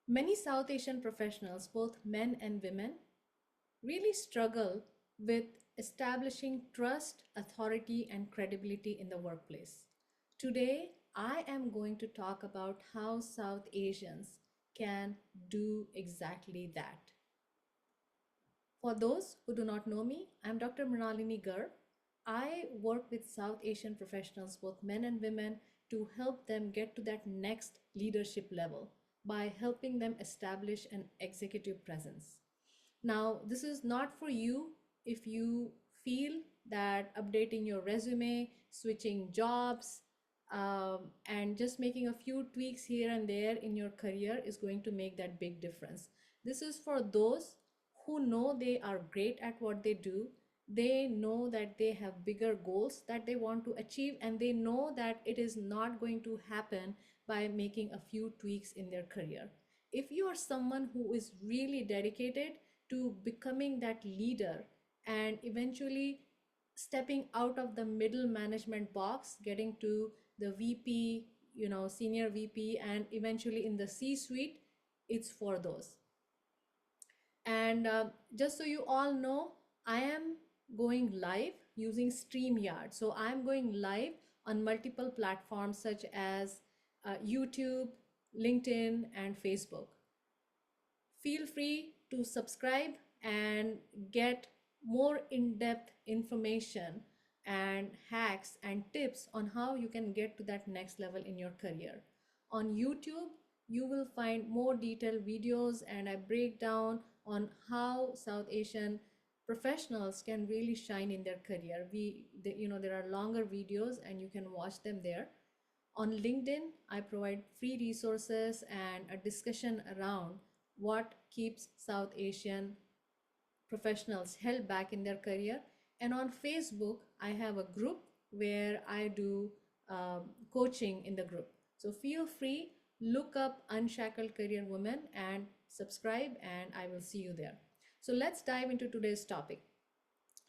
Many South Asian professionals, both men and women, really struggle with establishing trust, authority, and credibility in the workplace. Today, I am going to talk about how South Asians can do exactly that. For those who do not know me, I'm Dr. Mrinalini Garg. I work with South Asian professionals, both men and women, to help them get to that next leadership level by helping them establish an executive presence. Now, this is not for you if you feel that updating your resume, switching jobs, and just making a few tweaks here and there in your career is going to make that big difference. This is for those who know they are great at what they do. They know that they have bigger goals that they want to achieve, and they know that it is not going to happen by making a few tweaks in their career. If you are someone who is really dedicated to becoming that leader and eventually stepping out of the middle management box, getting to the VP, senior VP, and eventually in the C suite, it's for those. And just so you all know, I am going live using StreamYard. So I'm going live on multiple platforms such as YouTube, LinkedIn, and Facebook. Feel free to subscribe and get more in-depth information and hacks and tips on how you can get to that next level in your career. On YouTube, you will find more detailed videos, and I break down on how South Asian professionals can really shine in their career. There are longer videos and you can watch them there. On LinkedIn, I provide free resources and a discussion around what keeps South Asian professionals held back in their career. And on Facebook, I have a group where I do coaching in the group. So feel free, look up Unshackled Career Women and subscribe, and I will see you there. So let's dive into today's topic: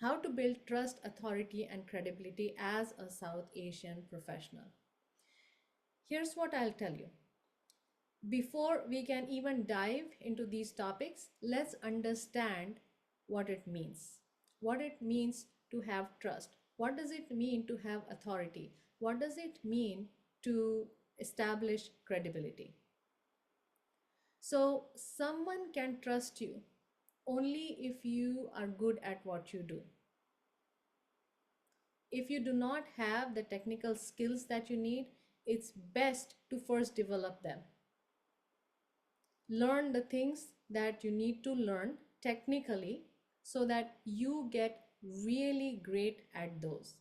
how to build trust, authority, and credibility as a South Asian professional. Here's what I'll tell you. Before we can even dive into these topics, let's understand what it means. What it means to have trust. What does it mean to have authority? What does it mean to establish credibility? So, someone can trust you only if you are good at what you do. If you do not have the technical skills that you need, it's best to first develop them. Learn the things that you need to learn technically so that you get really great at those.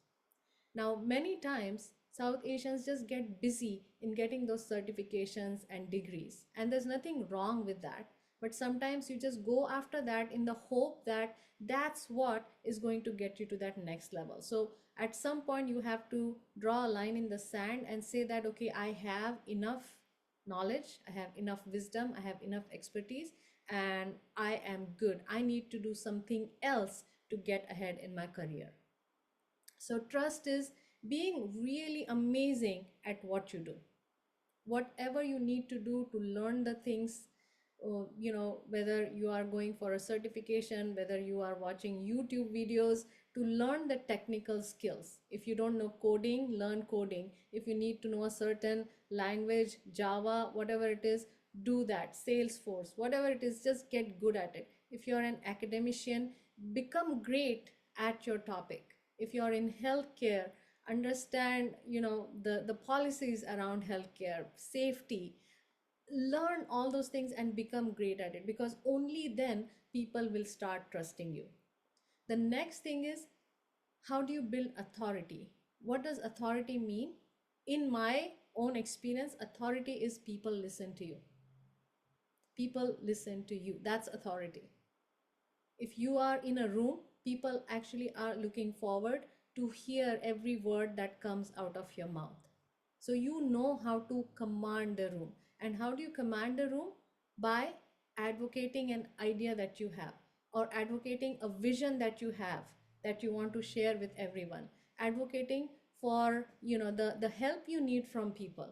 Now, many times South Asians just get busy in getting those certifications and degrees, and there's nothing wrong with that. But sometimes you just go after that in the hope that that's what is going to get you to that next level. So at some point, you have to draw a line in the sand and say that, okay, I have enough knowledge, I have enough wisdom, I have enough expertise, and I am good. I need to do something else to get ahead in my career. So, trust is being really amazing at what you do. Whatever you need to do to learn the things, whether you are going for a certification, whether you are watching YouTube videos to learn the technical skills. If you don't know coding, learn coding. If you need to know a certain language, Java, whatever it is, do that. Salesforce, whatever it is, just get good at it. If you're an academician, become great at your topic. If you're in healthcare, understand the policies around healthcare, safety. Learn all those things and become great at it, because only then people will start trusting you. The next thing is, how do you build authority? What does authority mean? In my own experience, authority is people listen to you. People listen to you. That's authority. If you are in a room, people actually are looking forward to hear every word that comes out of your mouth. So you know how to command the room. And how do you command the room? By advocating an idea that you have, or advocating a vision that you have that you want to share with everyone, advocating for the help you need from people.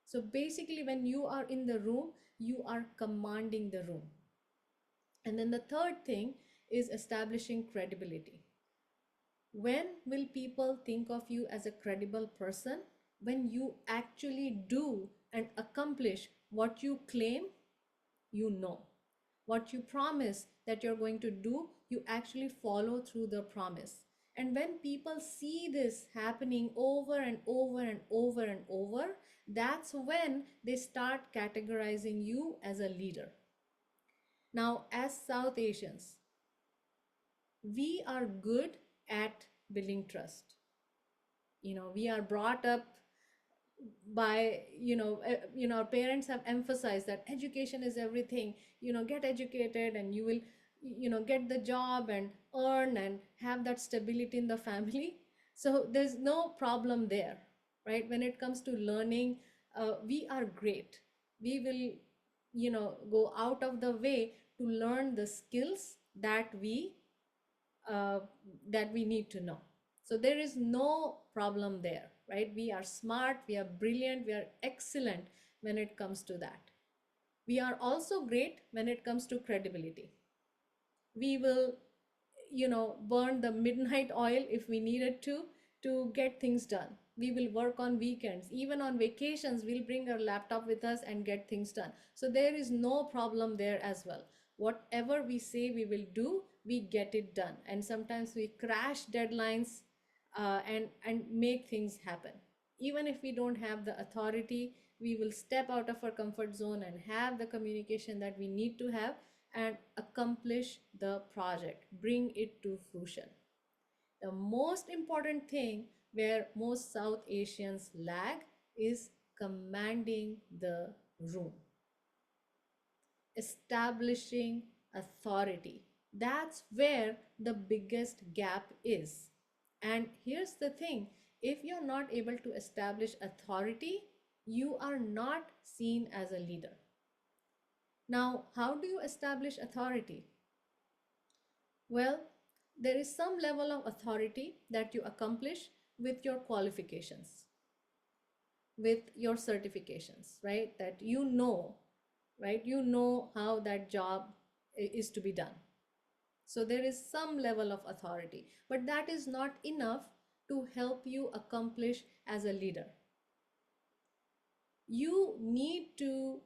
So basically, when you are in the room, you are commanding the room. And then the third thing is establishing credibility. When will people think of you as a credible person? When you actually do and accomplish what you claim you know. What you promise that you're going to do, you actually follow through the promise. And when people see this happening over and over and over and over, that's when they start categorizing you as a leader. Now, as South Asians, we are good at building trust. We are brought up by our parents have emphasized that education is everything. Get educated and you will get the job and earn and have that stability in the family. So there's no problem there, right? When it comes to learning, we are great. We will go out of the way to learn the skills uh, that we need to know. So there is no problem there, right? We are smart, we are brilliant, we are excellent when it comes to that. We are also great when it comes to credibility. We will, burn the midnight oil if we needed to get things done. We will work on weekends, even on vacations, we'll bring our laptop with us and get things done. So there is no problem there as well. Whatever we say we will do, we get it done. And sometimes we crash deadlines and make things happen. Even if we don't have the authority, we will step out of our comfort zone and have the communication that we need to have and accomplish the project, bring it to fruition. The most important thing where most South Asians lag is commanding the room, establishing authority. That's where the biggest gap is. And here's the thing, if you're not able to establish authority, you are not seen as a leader. Now, how do you establish authority? Well, there is some level of authority that you accomplish with your qualifications, with your certifications, right? That right? You know how that job is to be done. So there is some level of authority, but that is not enough to help you accomplish as a leader. You need to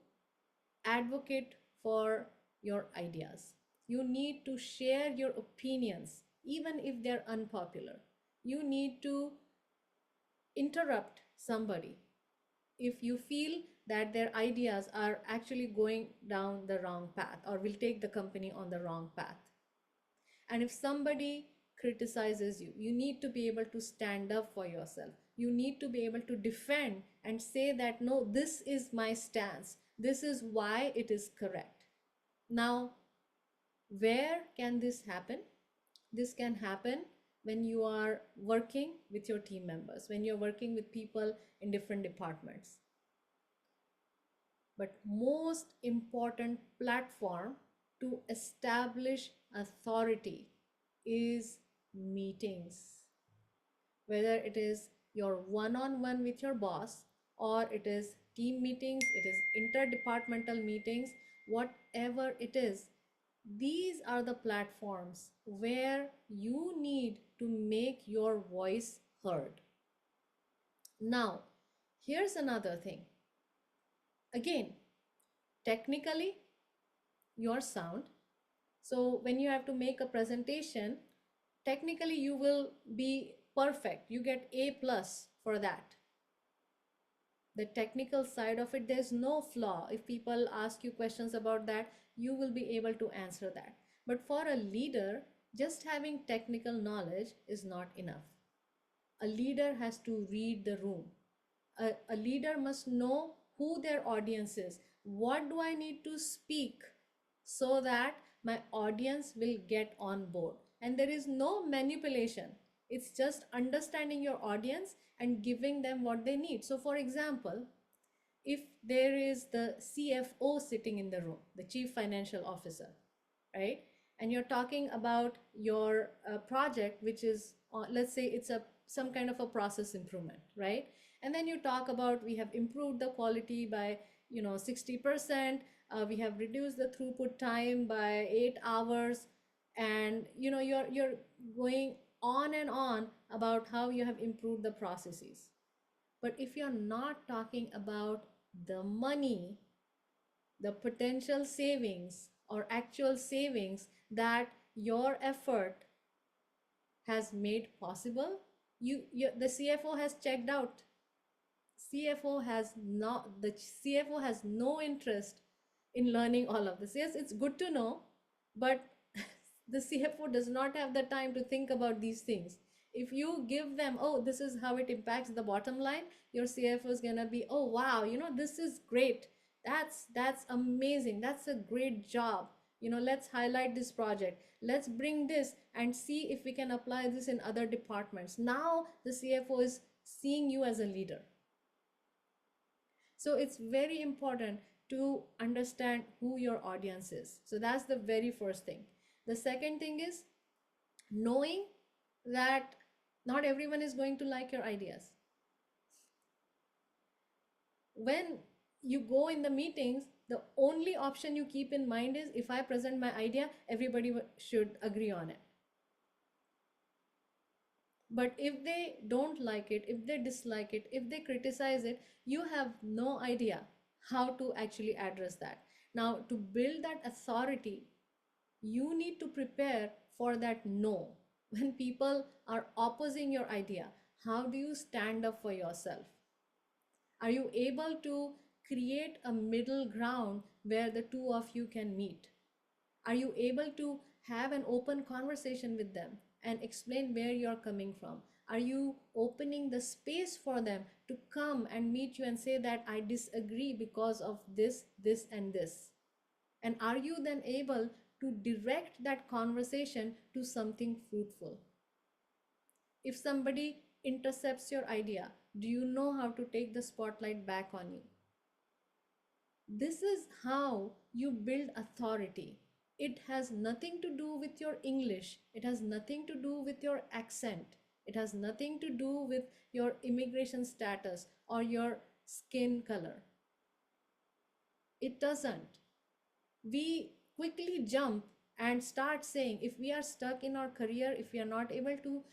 advocate for your ideas. You need to share your opinions, even if they're unpopular. You need to interrupt somebody if you feel that their ideas are actually going down the wrong path or will take the company on the wrong path. And if somebody criticizes you, you need to be able to stand up for yourself. You need to be able to defend and say that, no, this is my stance. This is why it is correct. Now, where can this happen? This can happen when you are working with your team members, when you're working with people in different departments. But most important platform to establish authority is meetings. Whether it is your one-on-one with your boss, or it is team meetings, it is interdepartmental meetings, whatever it is, these are the platforms where you need to make your voice heard. Now, here's another thing. Again, technically, you're sound. So when you have to make a presentation, technically you will be perfect. You get A plus for that. The technical side of it, there's no flaw. If people ask you questions about that, you will be able to answer that. But for a leader, just having technical knowledge is not enough. A leader has to read the room. A leader must know who their audience is. What do I need to speak so that my audience will get on board? And there is no manipulation. It's just understanding your audience and giving them what they need. So, for example, if there is the CFO sitting in the room, the Chief Financial Officer, right? And you're talking about your project, which is, let's say it's some kind of a process improvement, right? And then you talk about we have improved the quality by 60%. We have reduced the throughput time by 8 hours, and you're going on and on about how you have improved the processes. But if you're not talking about the money, the potential savings or actual savings that your effort has made possible, the CFO has checked out. The CFO has no interest in learning all of this. Yes, it's good to know, but the CFO does not have the time to think about these things. If you give them, oh, this is how it impacts the bottom line, your CFO is gonna be, oh wow, this is great. That's amazing. That's a great job. Let's highlight this project. Let's bring this and see if we can apply this in other departments. Now the CFO is seeing you as a leader. So it's very important to understand who your audience is. So that's the very first thing. The second thing is knowing that not everyone is going to like your ideas. When you go in the meetings, the only option you keep in mind is, if I present my idea, everybody should agree on it. But if they don't like it, if they dislike it, if they criticize it, you have no idea how to actually address that. Now, to build that authority, you need to prepare for that no. When people are opposing your idea, how do you stand up for yourself? Are you able to create a middle ground where the two of you can meet? Are you able to have an open conversation with them and explain where you're coming from? Are you opening the space for them to come and meet you and say that I disagree because of this, this, and this? And are you then able to direct that conversation to something fruitful? If somebody intercepts your idea, do you know how to take the spotlight back on you? This is how you build authority. It has nothing to do with your English. It has nothing to do with your accent. It has nothing to do with your immigration status or your skin color. It doesn't. We quickly jump and start saying, if we are stuck in our career, if we are not able to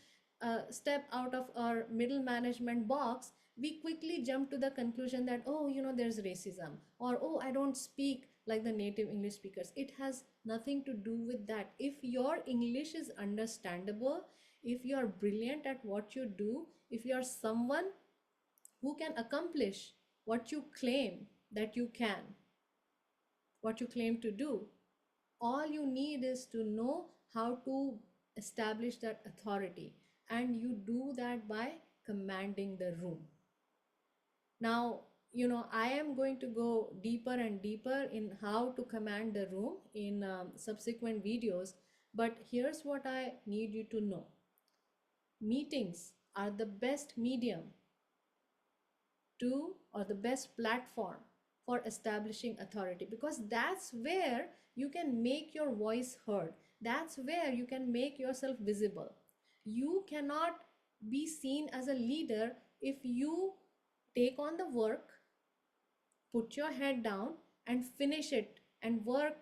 step out of our middle management box, we quickly jump to the conclusion that, oh, there's racism, or oh, I don't speak like the native English speakers. It has nothing to do with that. If your English is understandable, if you are brilliant at what you do, if you are someone who can accomplish what you claim that you can, what you claim to do, all you need is to know how to establish that authority, and you do that by commanding the room. Now, I am going to go deeper and deeper in how to command the room in subsequent videos, but here's what I need you to know. Meetings are the best medium to, or the best platform for establishing authority, because that's where you can make your voice heard. That's where you can make yourself visible. You cannot be seen as a leader if you take on the work, put your head down and finish it and work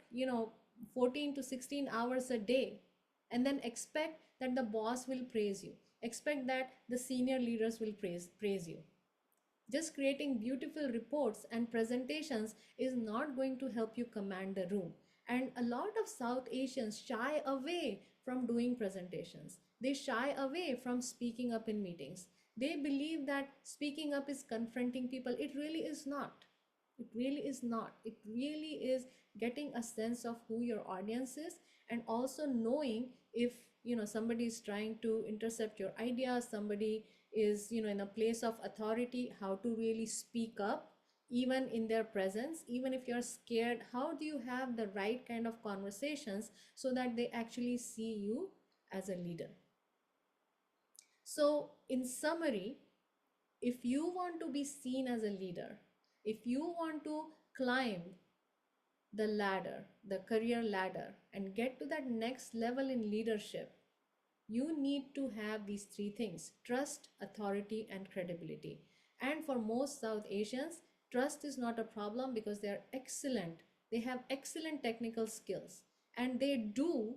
14 to 16 hours a day, and then expect that the boss will praise you, expect that the senior leaders will praise you. Just creating beautiful reports and presentations is not going to help you command the room. And a lot of South Asians shy away from doing presentations. They shy away from speaking up in meetings. They believe that speaking up is confronting people. It really is not. It really is not. It really is getting a sense of who your audience is, and also knowing if somebody is trying to intercept your ideas, somebody is in a place of authority, how to really speak up even in their presence. Even if you're scared, how do you have the right kind of conversations so that they actually see you as a leader? So in summary, if you want to be seen as a leader, if you want to climb the ladder, the career ladder, and get to that next level in leadership, you need to have these three things: trust, authority, and credibility. And for most South Asians, trust is not a problem because they are excellent. They have excellent technical skills and they do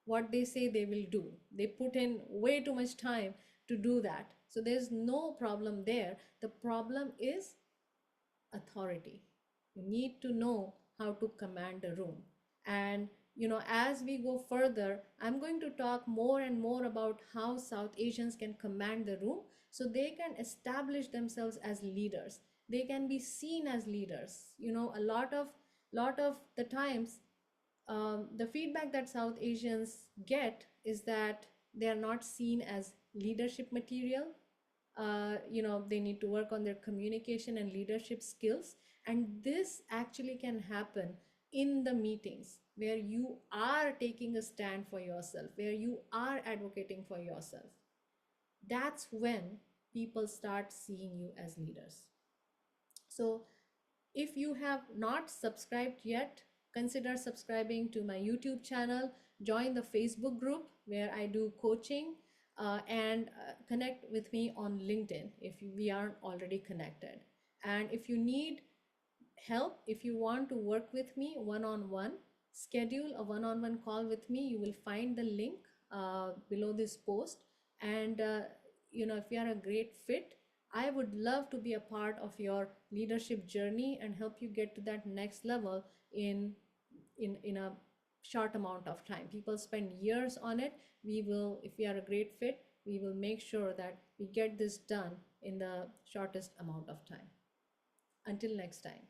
what they say they will do. They put in way too much time to do that. So there's no problem there. The problem is authority. You need to know how to command a room. And as we go further, I'm going to talk more and more about how South Asians can command the room so they can establish themselves as leaders. They can be seen as leaders. A lot of the times, the feedback that South Asians get is that they are not seen as leadership material. They need to work on their communication and leadership skills. And this actually can happen in the meetings where you are taking a stand for yourself, where you are advocating for yourself. That's when people start seeing you as leaders. So if you have not subscribed yet, consider subscribing to my YouTube channel, join the Facebook group where I do coaching, and connect with me on LinkedIn if we aren't already connected. And if you need help, if you want to work with me one-on-one, schedule a one-on-one call with me. You will find the link below this post. And if you are a great fit, I would love to be a part of your leadership journey and help you get to that next level in a short amount of time. People spend years on it. We will, if we are a great fit, we will make sure that we get this done in the shortest amount of time. Until next time.